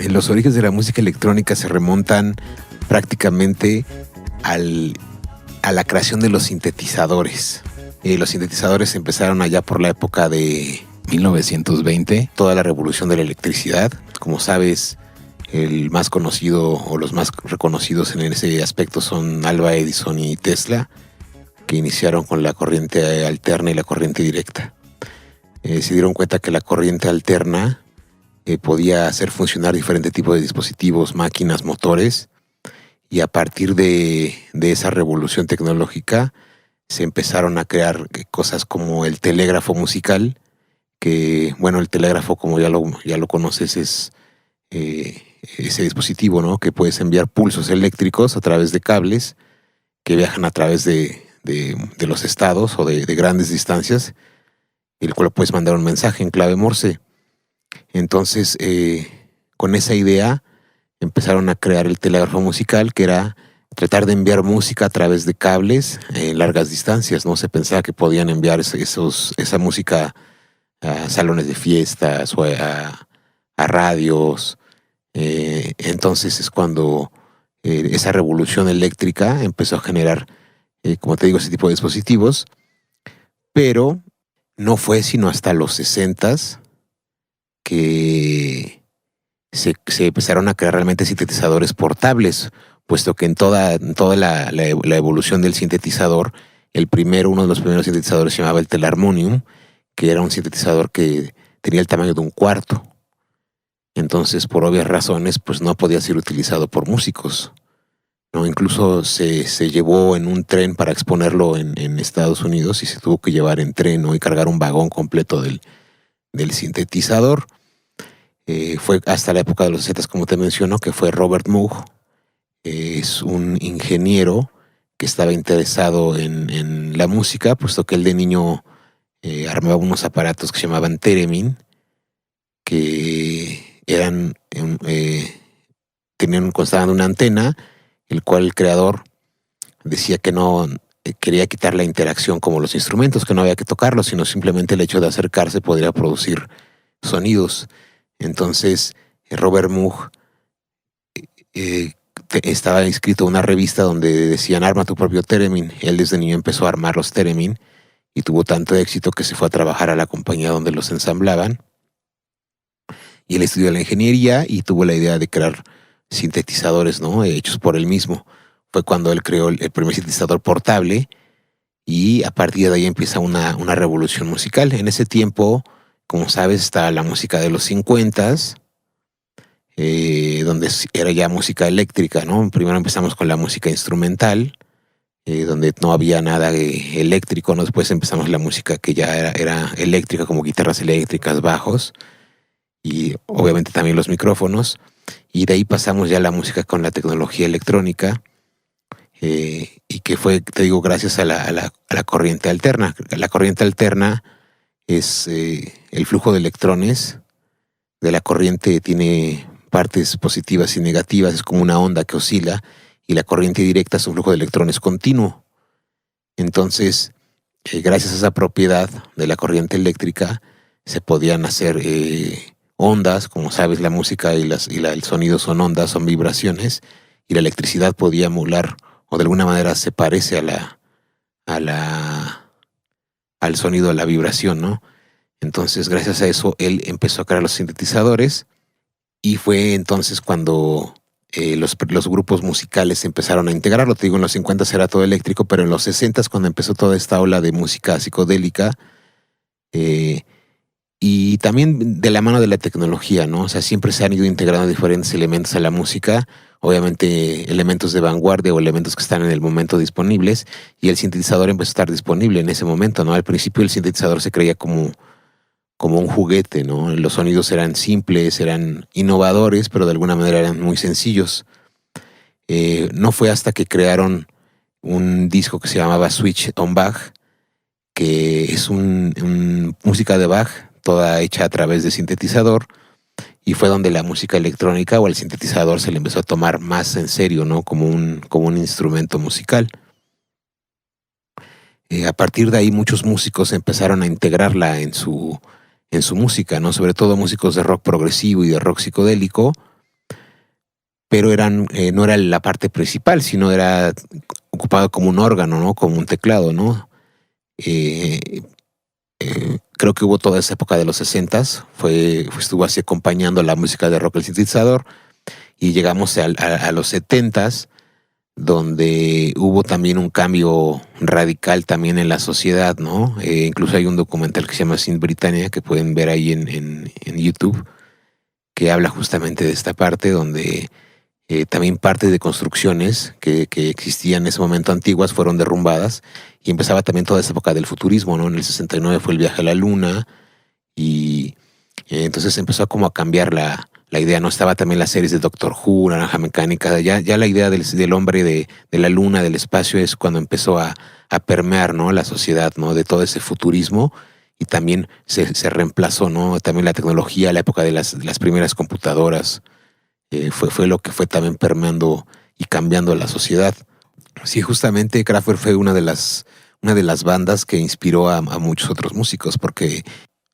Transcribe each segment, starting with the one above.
Los orígenes de la música electrónica se remontan prácticamente a la creación de los sintetizadores. Los sintetizadores empezaron allá por la época de 1920, toda la revolución de la electricidad. Como sabes, el más conocido o los más reconocidos en ese aspecto son Alva Edison y Tesla, que iniciaron con la corriente alterna y la corriente directa. Se dieron cuenta que la corriente alterna podía hacer funcionar diferentes tipos de dispositivos, máquinas, motores, y a partir de esa revolución tecnológica se empezaron a crear cosas como el telégrafo musical, que, bueno, el telégrafo, como ya lo conoces, es ese dispositivo, ¿no?, que puedes enviar pulsos eléctricos a través de cables que viajan a través de los estados o de grandes distancias, y el cual puedes mandar un mensaje en clave Morse. Entonces, con esa idea empezaron a crear el telégrafo musical, que era tratar de enviar música a través de cables en largas distancias, ¿no? Se pensaba que podían enviar esa música a salones de fiestas o a radios. Entonces es cuando esa revolución eléctrica empezó a generar, como te digo, ese tipo de dispositivos, pero no fue sino hasta los 60s que se empezaron a crear realmente sintetizadores portables, puesto que en toda la evolución del sintetizador, uno de los primeros sintetizadores se llamaba el Telarmonium, que era un sintetizador que tenía el tamaño de un cuarto. Entonces, por obvias razones, pues no podía ser utilizado por músicos, ¿no? Incluso se llevó en un tren para exponerlo en Estados Unidos, y se tuvo que llevar en tren, ¿no?, y cargar un vagón completo del sintetizador. Fue hasta la época de los 60, como te menciono, que fue Robert Moog. Es un ingeniero que estaba interesado en la música, puesto que él de niño armaba unos aparatos que se llamaban Theremin, que constaban de una antena, el cual el creador decía que no quería quitar la interacción como los instrumentos, que no había que tocarlos, sino simplemente el hecho de acercarse podría producir sonidos. Entonces, Robert Moog estaba inscrito en una revista donde decían: arma tu propio Theremin. Él desde niño empezó a armar los Theremin y tuvo tanto éxito que se fue a trabajar a la compañía donde los ensamblaban. Y él estudió la ingeniería y tuvo la idea de crear sintetizadores, ¿no?, hechos por él mismo. Fue cuando él creó el primer sintetizador portable, y a partir de ahí empieza una revolución musical. En ese tiempo, como sabes, está la música de los 50s, donde era ya música eléctrica, ¿no? Primero empezamos con la música instrumental, donde no había nada eléctrico, ¿no? Después empezamos la música que ya era eléctrica, como guitarras eléctricas, bajos, y obviamente también los micrófonos. Y de ahí pasamos ya a la música con la tecnología electrónica, y que fue, te digo, gracias a la corriente alterna. La corriente alterna es el flujo de electrones de la corriente, tiene partes positivas y negativas, es como una onda que oscila, y la corriente directa es un flujo de electrones continuo. Entonces, gracias a esa propiedad de la corriente eléctrica, se podían hacer ondas. Como sabes, la música y el sonido son ondas, son vibraciones, y la electricidad podía emular, o de alguna manera se parece al sonido, a la vibración, ¿no? Entonces, gracias a eso, él empezó a crear los sintetizadores, y fue entonces cuando los grupos musicales empezaron a integrarlo. Te digo, en los 50 era todo eléctrico, pero en los 60, cuando empezó toda esta ola de música psicodélica, y también de la mano de la tecnología, ¿no? O sea, siempre se han ido integrando diferentes elementos a la música, obviamente elementos de vanguardia o elementos que están en el momento disponibles, y el sintetizador empezó a estar disponible en ese momento, ¿no? Al principio el sintetizador se creía como un juguete, ¿no? Los sonidos eran simples, eran innovadores, pero de alguna manera eran muy sencillos. No fue hasta que crearon un disco que se llamaba Switch on Bach, que es música de Bach, toda hecha a través de sintetizador, y fue donde la música electrónica o el sintetizador se le empezó a tomar más en serio, ¿no? Como un instrumento musical. A partir de ahí, muchos músicos empezaron a integrarla en su música, ¿no? Sobre todo músicos de rock progresivo y de rock psicodélico, pero no era la parte principal, sino era ocupado como un órgano, ¿no? Como un teclado, ¿no? Eh, Creo que hubo toda esa época de los 60s, estuvo así acompañando la música de rock el sintetizador, y llegamos a los 70s, donde hubo también un cambio radical también en la sociedad, ¿no? Incluso hay un documental que se llama Sin Britannia, que pueden ver ahí en YouTube, que habla justamente de esta parte donde también parte de construcciones que existían en ese momento antiguas fueron derrumbadas, y empezaba también toda esa época del futurismo, ¿no? En el 69 fue el viaje a la luna, y entonces empezó como a cambiar la idea, ¿no? Estaba también las series de Doctor Who, Naranja Mecánica, ya la idea del hombre de la luna, del espacio, es cuando empezó a permear, ¿no? La sociedad, ¿no? De todo ese futurismo, y también se reemplazó, ¿no? También la tecnología, la época de las primeras computadoras, fue lo que fue también permeando y cambiando la sociedad. Sí, justamente Kraftwerk fue una de las bandas que inspiró a muchos otros músicos, porque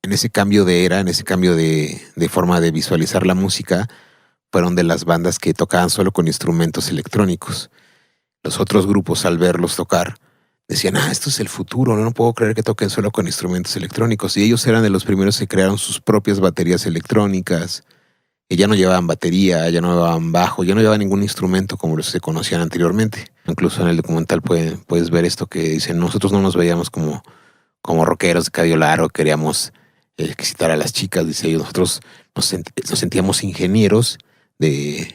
en ese cambio de era, en ese cambio de forma de visualizar la música, fueron de las bandas que tocaban solo con instrumentos electrónicos. Los otros grupos, al verlos tocar, decían, esto es el futuro, no puedo creer que toquen solo con instrumentos electrónicos. Y ellos eran de los primeros que crearon sus propias baterías electrónicas, y ya no llevaban batería, ya no llevaban bajo, ya no llevaban ningún instrumento como los se conocían anteriormente. Incluso en el documental puedes ver esto que dicen, nosotros no nos veíamos como rockeros de cabello largo, queríamos excitar a las chicas, dice ellos. Nosotros nos sentíamos ingenieros de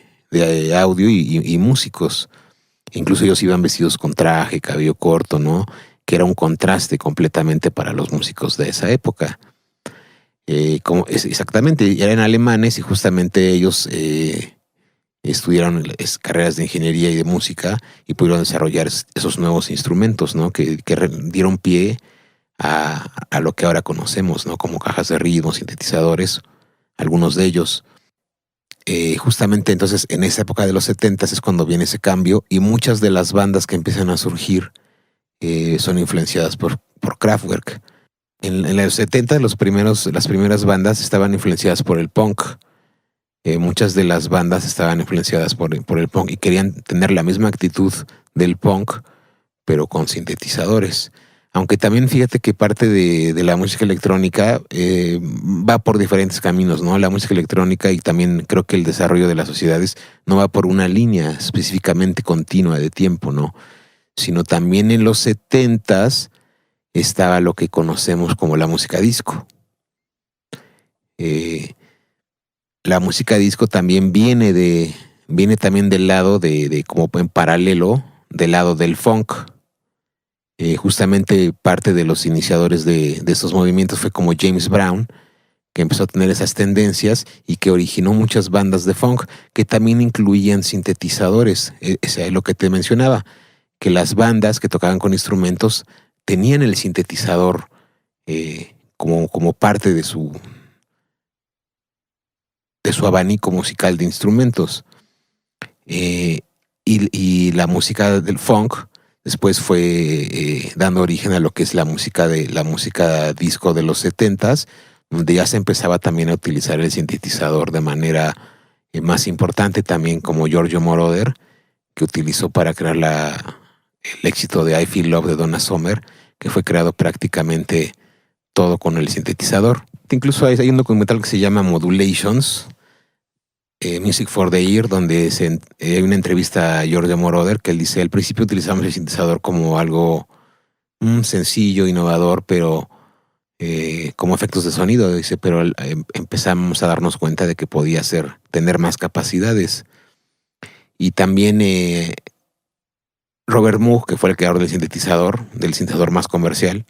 audio y músicos. Incluso ellos iban vestidos con traje, cabello corto, ¿no? Que era un contraste completamente para los músicos de esa época. Exactamente, eran alemanes, y justamente ellos estudiaron carreras de ingeniería y de música, y pudieron desarrollar esos nuevos instrumentos, ¿no? Que dieron pie a lo que ahora conocemos, ¿no? Como cajas de ritmo, sintetizadores, algunos de ellos. Justamente entonces en esa época de los 70s es cuando viene ese cambio, y muchas de las bandas que empiezan a surgir son influenciadas por Kraftwerk. En los 70 las primeras bandas estaban influenciadas por el punk. Muchas de las bandas estaban influenciadas por el punk, y querían tener la misma actitud del punk, pero con sintetizadores. Aunque también fíjate que parte de la música electrónica va por diferentes caminos, ¿no? La música electrónica, y también creo que el desarrollo de las sociedades, no va por una línea específicamente continua de tiempo, ¿no? Sino también en los 70s estaba lo que conocemos como la música disco. La música disco también viene también del lado de como en paralelo, del lado del funk. Justamente parte de los iniciadores de estos movimientos fue como James Brown, que empezó a tener esas tendencias y que originó muchas bandas de funk que también incluían sintetizadores. Eso es lo que te mencionaba, que las bandas que tocaban con instrumentos tenían el sintetizador como parte de su abanico musical de instrumentos. Y la música del funk después fue dando origen a lo que es la música disco de los 70s, donde ya se empezaba también a utilizar el sintetizador de manera más importante, también como Giorgio Moroder, que utilizó para crear el éxito de I Feel Love de Donna Summer, que fue creado prácticamente todo con el sintetizador. Incluso hay un documental que se llama Modulations, Music for the Ear, donde hay una entrevista a Giorgio Moroder, que él dice, al principio utilizamos el sintetizador como algo sencillo, innovador, pero como efectos de sonido, dice, pero empezamos a darnos cuenta de que podía tener más capacidades. Y también Robert Moog, que fue el creador del sintetizador más comercial,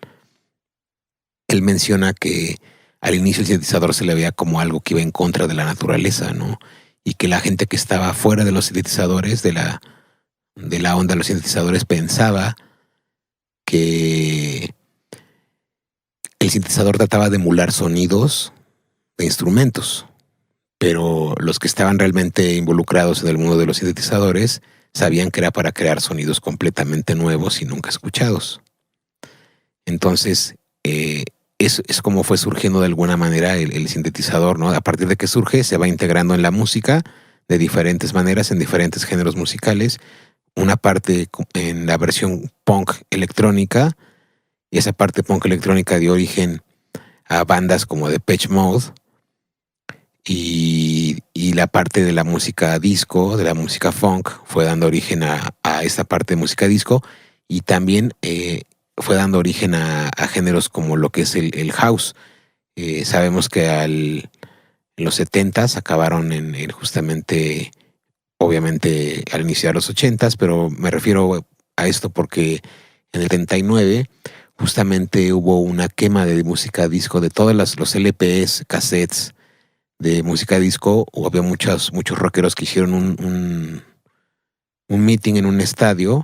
él menciona que al inicio el sintetizador se le veía como algo que iba en contra de la naturaleza, ¿no? Y que la gente que estaba fuera de los sintetizadores, de la onda de los sintetizadores, pensaba que el sintetizador trataba de emular sonidos de instrumentos, pero los que estaban realmente involucrados en el mundo de los sintetizadores sabían que era para crear sonidos completamente nuevos y nunca escuchados. Entonces, es como fue surgiendo de alguna manera el sintetizador, ¿no? A partir de que surge, se va integrando en la música de diferentes maneras en diferentes géneros musicales. Una parte en la versión punk electrónica, y esa parte punk electrónica dio origen a bandas como Depeche Mode, y la parte de la música disco, de la música funk, fue dando origen a esta parte de música disco, y también fue dando origen a géneros como lo que es el house. Sabemos que en los 70s acabaron en justamente, obviamente, al iniciar los 80s, pero me refiero a esto porque en el 79 justamente hubo una quema de música disco, de todos los LPs, cassettes de música disco. Había muchos rockeros que hicieron un meeting en un estadio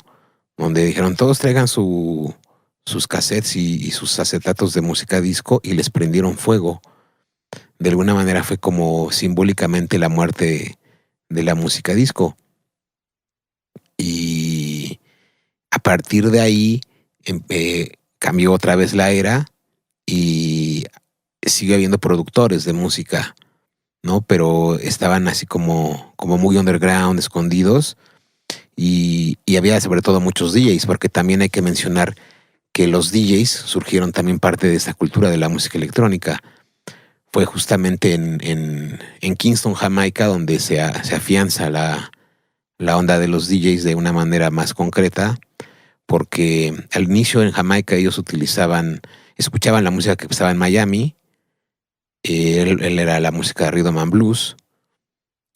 donde dijeron todos traigan sus cassettes y sus acetatos de música disco, y les prendieron fuego. De alguna manera fue como simbólicamente la muerte de la música disco. Y a partir de ahí cambió otra vez la era y sigue habiendo productores de música, ¿no? Pero estaban así como muy underground, escondidos, y había sobre todo muchos DJs, porque también hay que mencionar que los DJs surgieron también parte de esta cultura de la música electrónica. Fue justamente en Kingston, Jamaica, donde se afianza la onda de los DJs de una manera más concreta, porque al inicio en Jamaica ellos escuchaban la música que estaba en Miami. Él era la música de Rhythm and Blues,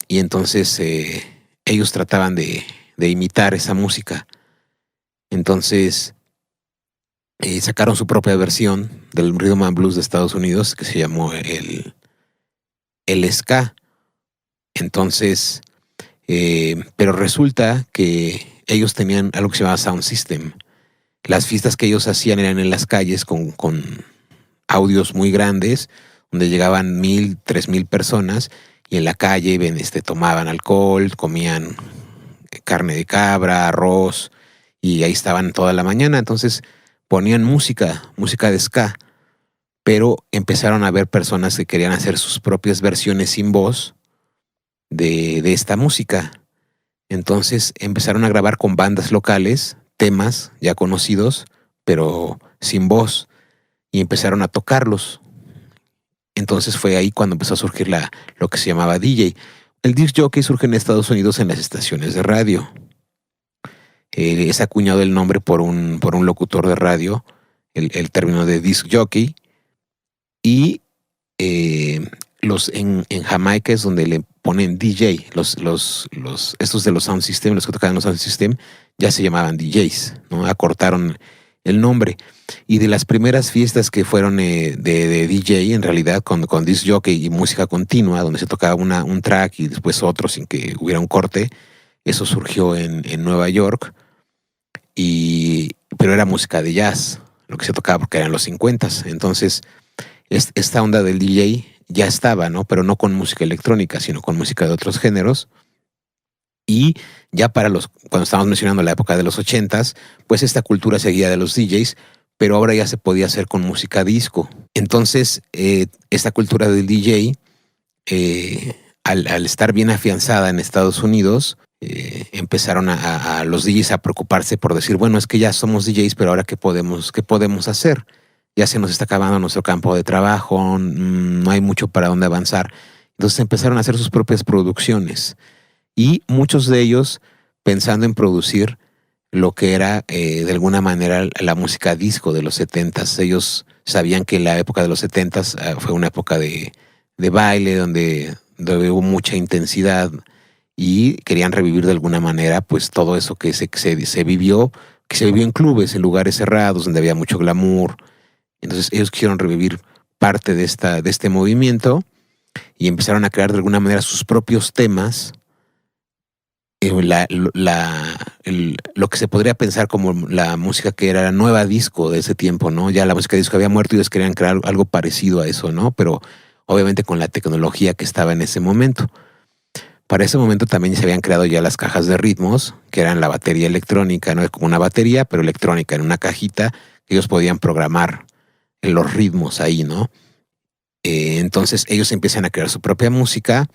y entonces ellos trataban de imitar esa música. Entonces sacaron su propia versión del Rhythm and Blues de Estados Unidos, que se llamó el ska. Entonces, pero resulta que ellos tenían algo que se llamaba Sound System. Las fiestas que ellos hacían eran en las calles con audios muy grandes, donde llegaban 1,000, 3,000 personas, y en la calle tomaban alcohol, comían carne de cabra, arroz, y ahí estaban toda la mañana. Entonces ponían música de ska, pero empezaron a haber personas que querían hacer sus propias versiones sin voz de esta música. Entonces empezaron a grabar con bandas locales temas ya conocidos, pero sin voz, y empezaron a tocarlos. Entonces fue ahí cuando empezó a surgir lo que se llamaba DJ. El disc jockey surge en Estados Unidos en las estaciones de radio. Es acuñado el nombre por un locutor de radio, el término de disc jockey, y en Jamaica es donde le ponen DJ. Estos de los sound system, los que tocaban los sound system, ya se llamaban DJs, ¿no? Acortaron el nombre. Y de las primeras fiestas que fueron de DJ, en realidad, con disc jockey y música continua, donde se tocaba un track y después otro sin que hubiera un corte, eso surgió en Nueva York, pero era música de jazz, lo que se tocaba, porque eran los 50s. Entonces, esta onda del DJ ya estaba, ¿no? Pero no con música electrónica, sino con música de otros géneros. Y ya cuando estábamos mencionando la época de los 80s, pues esta cultura seguía de los DJs, pero ahora ya se podía hacer con música disco. Entonces, esta cultura del DJ, al estar bien afianzada en Estados Unidos, empezaron a los DJs a preocuparse por decir, bueno, es que ya somos DJs, pero ahora ¿qué podemos hacer? Ya se nos está acabando nuestro campo de trabajo, no hay mucho para dónde avanzar. Entonces empezaron a hacer sus propias producciones, y muchos de ellos pensando en producir lo que era de alguna manera la música disco de los 70s. Ellos sabían que la época de los 70s fue una época de baile, donde hubo mucha intensidad, y querían revivir de alguna manera pues todo eso que se vivió en clubes, en lugares cerrados, donde había mucho glamour. Entonces ellos quisieron revivir parte de este movimiento, y empezaron a crear de alguna manera sus propios temas. Lo que se podría pensar como la música que era la nueva disco de ese tiempo, ¿no? Ya la música disco había muerto y ellos querían crear algo parecido a eso, ¿no? Pero obviamente con la tecnología que estaba en ese momento. Para ese momento también se habían creado ya las cajas de ritmos, que eran la batería electrónica, ¿no? Como una batería, pero electrónica, en una cajita que ellos podían programar en los ritmos ahí, ¿no? Entonces ellos empiezan a crear su propia música,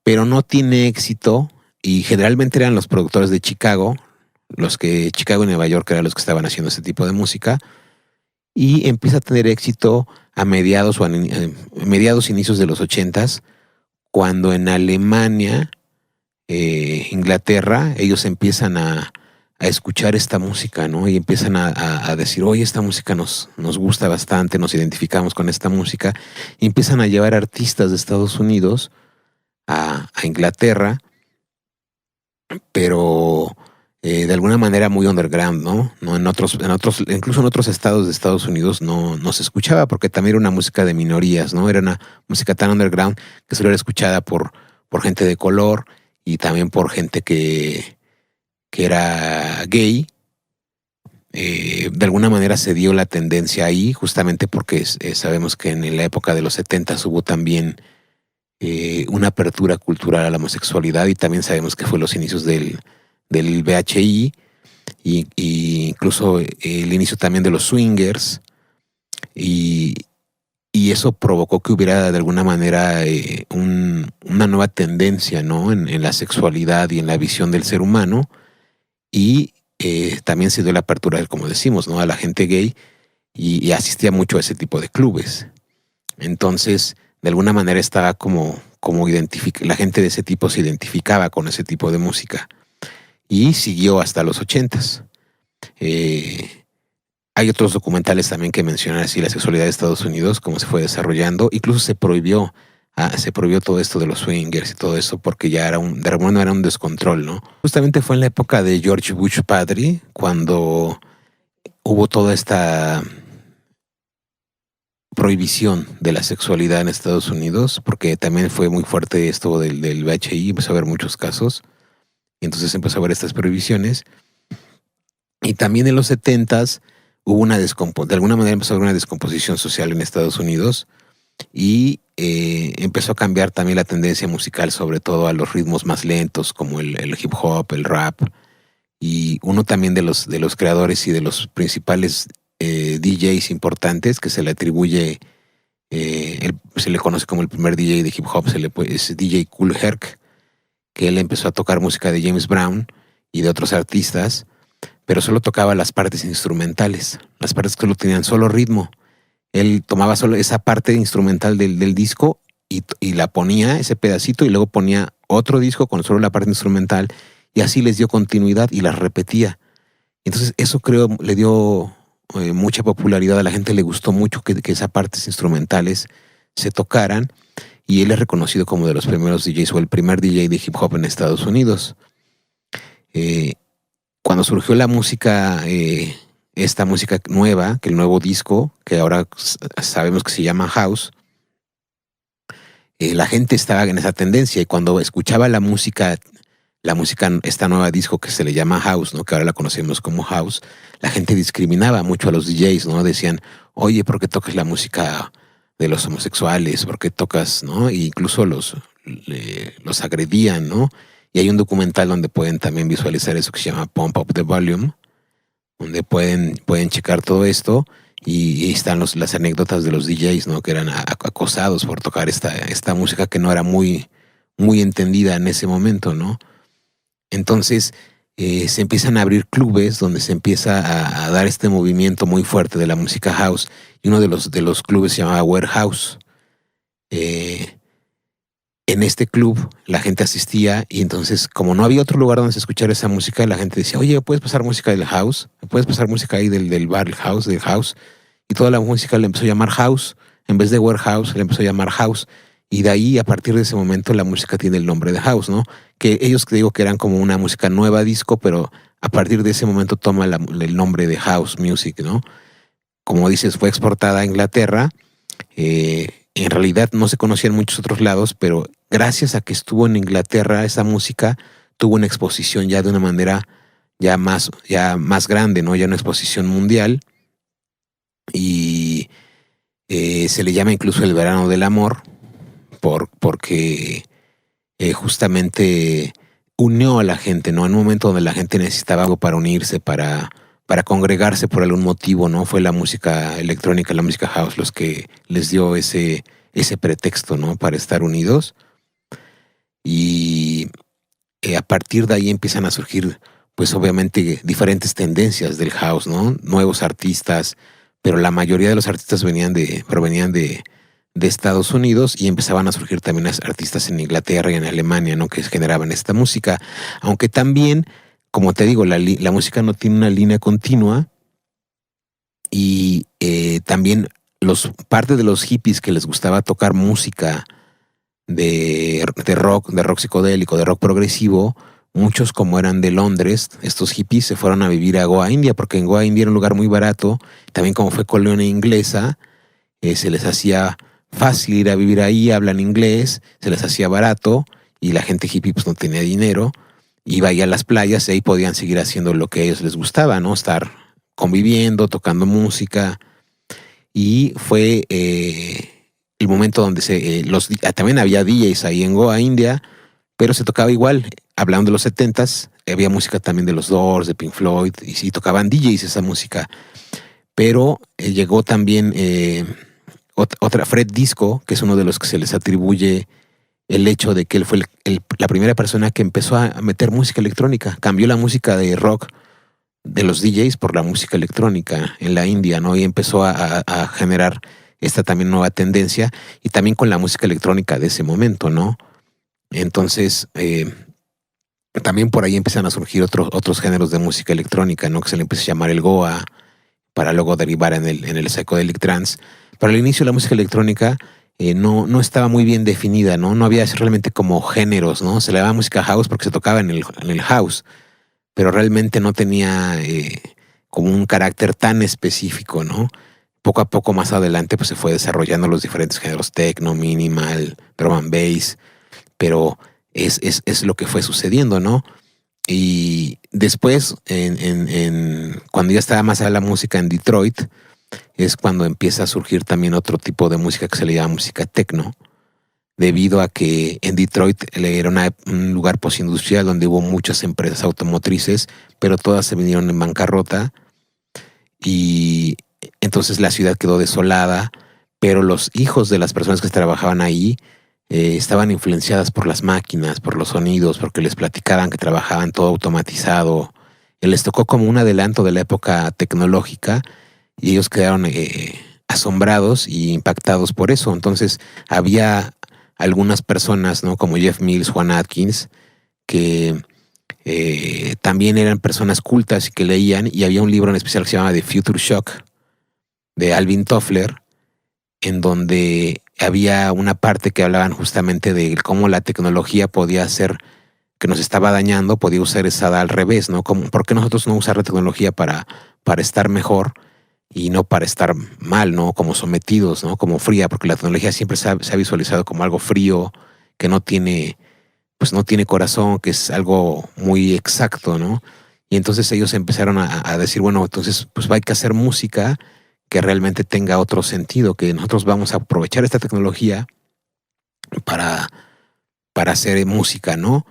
pero no tiene éxito y generalmente eran los productores de Chicago, Chicago y Nueva York eran los que estaban haciendo ese tipo de música, y empieza a tener éxito a mediados inicios de los 80s, cuando en Alemania, Inglaterra, ellos empiezan a escuchar esta música, ¿no? Y empiezan a decir, oye, esta música nos gusta bastante, nos identificamos con esta música, y empiezan a llevar artistas de Estados Unidos a Inglaterra, pero de alguna manera muy underground, ¿no? No incluso en otros estados de Estados Unidos no se escuchaba, porque también era una música de minorías, ¿no? Era una música tan underground que solo era escuchada por gente de color y también por gente que era gay. De alguna manera se dio la tendencia ahí, justamente porque sabemos que en la época de los 70 hubo también una apertura cultural a la homosexualidad, y también sabemos que fue los inicios del VHI y incluso el inicio también de los swingers, y eso provocó que hubiera de alguna manera una nueva tendencia, ¿no? en la sexualidad y en la visión del ser humano, y también se dio la apertura, como decimos, ¿no? a la gente gay, y asistía mucho a ese tipo de clubes. Entonces, de alguna manera estaba como la gente de ese tipo se identificaba con ese tipo de música, y siguió hasta los 80s. Hay otros documentales también que mencionan así la sexualidad de Estados Unidos, cómo se fue desarrollando. Incluso se prohibió todo esto de los swingers y todo eso, porque ya de alguna manera era un descontrol, ¿no? Justamente fue en la época de George Bush padre cuando hubo toda esta prohibición de la sexualidad en Estados Unidos, porque también fue muy fuerte esto del VHI, empezó a haber muchos casos, y entonces empezó a haber estas prohibiciones. Y también en los 70s hubo de alguna manera empezó a haber una descomposición social en Estados Unidos, y empezó a cambiar también la tendencia musical, sobre todo a los ritmos más lentos, como el hip hop, el rap. Y uno también de los creadores y de los principales DJs importantes que se le atribuye, se le conoce como el primer DJ de hip hop, es DJ Kool Herc, que él empezó a tocar música de James Brown y de otros artistas, pero solo tocaba las partes instrumentales, las partes que solo tenían solo ritmo. Él tomaba solo esa parte instrumental del disco y la ponía, ese pedacito, y luego ponía otro disco con solo la parte instrumental, y así les dio continuidad y las repetía. Entonces eso creo le dio mucha popularidad, a la gente le gustó mucho que esas partes instrumentales se tocaran, y él es reconocido como de los primeros DJs o el primer DJ de hip hop en Estados Unidos. Cuando surgió la música, esta música nueva, que el nuevo disco, que ahora sabemos que se llama house, la gente estaba en esa tendencia, y cuando escuchaba la música, esta nueva disco que se le llama house, ¿no? Que ahora la conocemos como house, la gente discriminaba mucho a los DJs, ¿no? Decían, oye, ¿por qué tocas la música de los homosexuales? ¿Por qué tocas, no? E incluso los agredían, ¿no? Y hay un documental donde pueden también visualizar eso, que se llama Pump Up the Volume, donde pueden checar todo esto, y están las anécdotas de los DJs, ¿no? Que eran acosados por tocar esta música que no era muy, muy entendida en ese momento, ¿no? Entonces se empiezan a abrir clubes donde se empieza a dar este movimiento muy fuerte de la música house, y uno de los clubes se llamaba Warehouse. En este club la gente asistía, y entonces, como no había otro lugar donde se escuchara esa música, la gente decía, oye, ¿puedes pasar música del house? ¿Puedes pasar música ahí del bar, del house? Y toda la música le empezó a llamar house. En vez de Warehouse, le empezó a llamar house. Y de ahí, a partir de ese momento, la música tiene el nombre de house, ¿no? Que ellos, que digo que eran como una música nueva disco, pero a partir de ese momento toma el nombre de house music, ¿no? Como dices, fue exportada a Inglaterra. En realidad no se conocía en muchos otros lados, pero gracias a que estuvo en Inglaterra, esa música tuvo una exposición ya de una manera ya más grande, ¿no? Ya una exposición mundial, y se le llama incluso el verano del amor, porque justamente unió a la gente, ¿no? En un momento donde la gente necesitaba algo para unirse, para congregarse por algún motivo, ¿no? Fue la música electrónica, la música house, los que les dio ese pretexto, ¿no? Para estar unidos. y a partir de ahí empiezan a surgir, pues obviamente, diferentes tendencias del house, ¿no? Nuevos artistas, pero la mayoría de los artistas provenían de Estados Unidos y empezaban a surgir también artistas en Inglaterra y en Alemania, ¿no? Que generaban esta música. Aunque también, como te digo, la música no tiene una línea continua y también parte de los hippies que les gustaba tocar música de rock psicodélico, de rock progresivo, muchos como eran de Londres, estos hippies se fueron a vivir a Goa, India, porque en Goa, India era un lugar muy barato, también como fue colonia inglesa, se les hacía fácil ir a vivir ahí, hablan inglés, se les hacía barato y la gente hippie pues no tenía dinero, iba ahí a las playas y ahí podían seguir haciendo lo que a ellos les gustaba, ¿no? Estar conviviendo, tocando música y fue el momento donde también había DJs ahí en Goa, India, pero se tocaba igual, hablando de los 70s, había música también de los Doors, de Pink Floyd, y sí tocaban DJs esa música, pero llegó también otra Fred Disco, que es uno de los que se les atribuye el hecho de que él fue la primera persona que empezó a meter música electrónica, cambió la música de rock de los DJs por la música electrónica en la India, ¿no? Y empezó a generar esta también nueva tendencia y también con la música electrónica de ese momento, ¿no? Entonces, también por ahí empiezan a surgir otros géneros de música electrónica, ¿no? Que se le empieza a llamar el Goa, para luego derivar en el psychedelic trance. Pero al inicio la música electrónica no estaba muy bien definida, ¿no? No había realmente como géneros, ¿no? Se le llamaba música house porque se tocaba en el house, pero realmente no tenía como un carácter tan específico, ¿no? Poco a poco más adelante pues se fue desarrollando los diferentes géneros, techno, minimal, drum and bass, pero es lo que fue sucediendo, ¿no? Y después, cuando ya estaba más allá la música en Detroit, es cuando empieza a surgir también otro tipo de música que se le llama música techno, debido a que en Detroit era un lugar postindustrial donde hubo muchas empresas automotrices, pero todas se vinieron en bancarrota y entonces la ciudad quedó desolada, pero los hijos de las personas que trabajaban ahí estaban influenciadas por las máquinas, por los sonidos, porque les platicaban que trabajaban todo automatizado. Les tocó como un adelanto de la época tecnológica y ellos quedaron asombrados y impactados por eso. Entonces había algunas personas, ¿no? Como Jeff Mills, Juan Atkins, que también eran personas cultas y que leían, y había un libro en especial que se llamaba The Future Shock, de Alvin Toffler, en donde había una parte que hablaban justamente de cómo la tecnología podía hacer que nos estaba dañando, podía usar esa al revés, ¿no? ¿Por qué nosotros no usar la tecnología para estar mejor y no para estar mal, ¿no? Como sometidos, ¿no? Como fría, porque la tecnología siempre se ha visualizado como algo frío, que no tiene corazón, que es algo muy exacto, ¿no? Y entonces ellos empezaron a decir, bueno, entonces pues hay que hacer música que realmente tenga otro sentido, que nosotros vamos a aprovechar esta tecnología para hacer música, ¿no?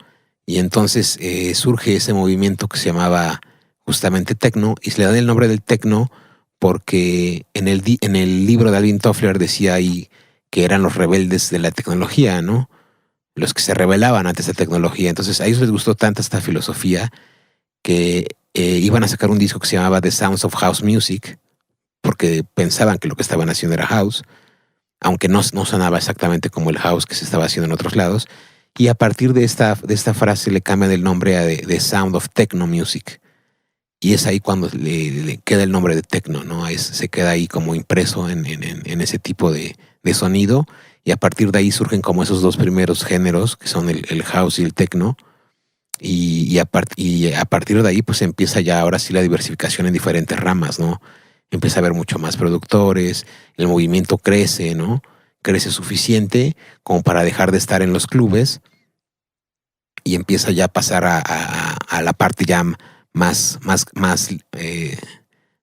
Y entonces surge ese movimiento que se llamaba justamente techno, y se le da el nombre del techno porque en el libro de Alvin Toffler decía ahí que eran los rebeldes de la tecnología, ¿no? Los que se rebelaban ante esta tecnología. Entonces a ellos les gustó tanto esta filosofía que iban a sacar un disco que se llamaba The Sounds of House Music, porque pensaban que lo que estaban haciendo era house, aunque no sonaba exactamente como el house que se estaba haciendo en otros lados. Y a partir de esta frase le cambian el nombre a The Sound of Techno Music. Y es ahí cuando le queda el nombre de techno, ¿no? Se queda ahí como impreso en ese tipo de sonido. Y a partir de ahí surgen como esos dos primeros géneros, que son el house y el techno. Y a partir de ahí pues empieza ya ahora sí la diversificación en diferentes ramas, ¿no? Empieza a haber mucho más productores, el movimiento crece, ¿no? Crece suficiente como para dejar de estar en los clubes y empieza ya a pasar a la parte ya más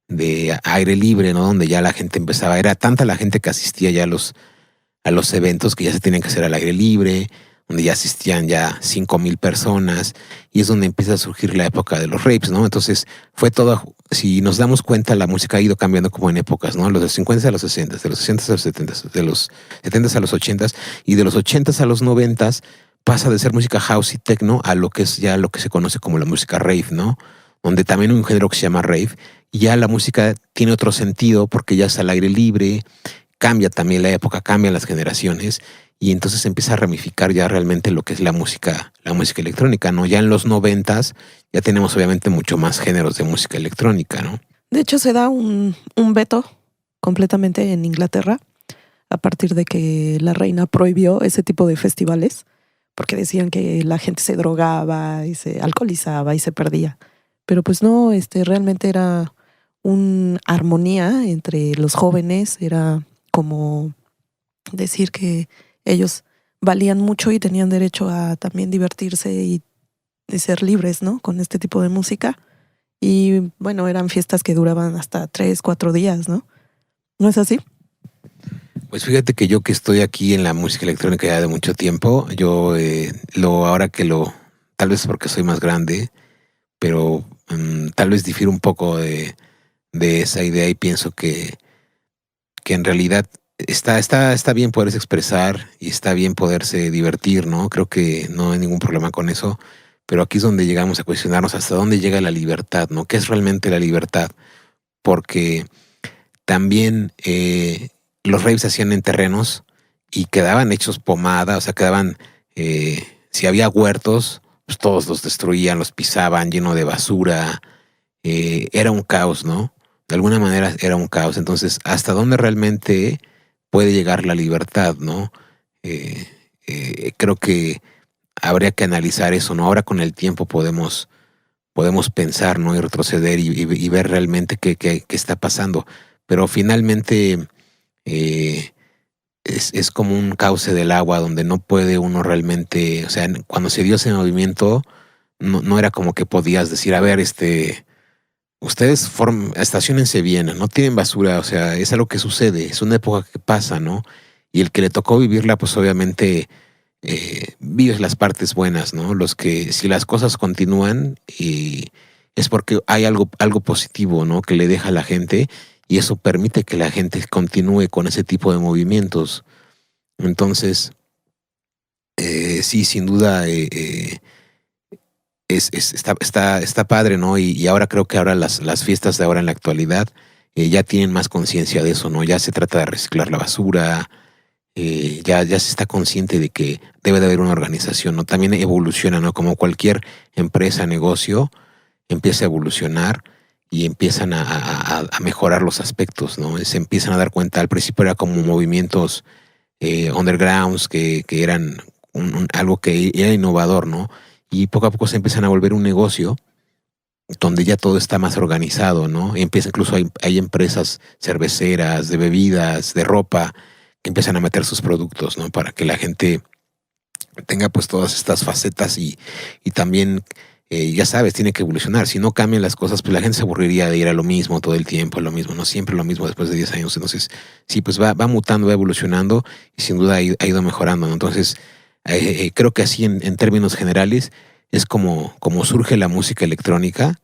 de aire libre, ¿no? Donde ya la gente era tanta la gente que asistía ya a los eventos que ya se tenían que hacer al aire libre, donde ya asistían ya 5,000 personas, y es donde empieza a surgir la época de los raves, ¿no? Entonces fue todo, si nos damos cuenta, la música ha ido cambiando como en épocas, ¿no? Los 50 a los 60, de los 60 a los 70, de los 70 a los 80, y de los 80 a los 90, pasa de ser música house y techno a lo que es ya lo que se conoce como la música rave, ¿no? Donde también hay un género que se llama rave, y ya la música tiene otro sentido porque ya es al aire libre, cambia también la época, cambian las generaciones, y entonces empieza a ramificar ya realmente lo que es la música electrónica, ¿no? Ya en los 90s ya tenemos obviamente mucho más géneros de música electrónica, ¿no? De hecho, se da un veto completamente en Inglaterra a partir de que la reina prohibió ese tipo de festivales, porque decían que la gente se drogaba y se alcoholizaba y se perdía. Pero pues no, realmente era una armonía entre los jóvenes, era como decir que ellos valían mucho y tenían derecho a también divertirse y de ser libres, ¿no? Con este tipo de música. Y bueno, eran fiestas que duraban hasta 3, 4 días, ¿no? ¿No es así? Pues fíjate que yo que estoy aquí en la música electrónica ya de mucho tiempo, yo ahora que tal vez porque soy más grande, pero tal vez difiero un poco de esa idea, y pienso que en realidad está bien poderse expresar y está bien poderse divertir, ¿no? Creo que no hay ningún problema con eso, pero aquí es donde llegamos a cuestionarnos hasta dónde llega la libertad, ¿no? ¿Qué es realmente la libertad? Porque también los raves se hacían en terrenos y quedaban hechos pomada, o sea, si había huertos, pues todos los destruían, los pisaban, lleno de basura, era un caos, ¿no? De alguna manera era un caos. Entonces, ¿hasta dónde realmente puede llegar la libertad, no? Creo que habría que analizar eso, ¿no? Ahora con el tiempo podemos pensar, ¿no? Y retroceder y ver realmente qué está pasando. Pero finalmente es como un cauce del agua donde no puede uno realmente, o sea, cuando se dio ese movimiento, no era como que podías decir, a ver, ustedes estaciónense bien, no tienen basura, o sea, es algo que sucede, es una época que pasa, ¿no? Y el que le tocó vivirla, pues obviamente vives las partes buenas, ¿no? Si las cosas continúan, es porque hay algo positivo, ¿no? Que le deja a la gente, y eso permite que la gente continúe con ese tipo de movimientos. Entonces, sí, sin duda, está padre, ¿no? Y ahora creo que ahora las fiestas de ahora en la actualidad ya tienen más conciencia de eso, ¿no? Ya se trata de reciclar la basura, ya se está consciente de que debe de haber una organización, ¿no? También evoluciona, ¿no? Como cualquier empresa, negocio, empieza a evolucionar y empiezan a mejorar los aspectos, ¿no? Se empiezan a dar cuenta. Al principio era como movimientos undergrounds que eran algo que era innovador, ¿no? Y poco a poco se empiezan a volver un negocio donde ya todo está más organizado, ¿no? Y incluso hay empresas cerveceras, de bebidas, de ropa, que empiezan a meter sus productos, ¿no? Para que la gente tenga pues todas estas facetas, y también, ya sabes, tiene que evolucionar. Si no cambian las cosas, pues la gente se aburriría de ir a lo mismo todo el tiempo, lo mismo, no siempre lo mismo después de 10 años. Entonces, sí, pues va mutando, va evolucionando, y sin duda ha ido mejorando, ¿no? Entonces, creo que así en términos generales es como surge la música electrónica,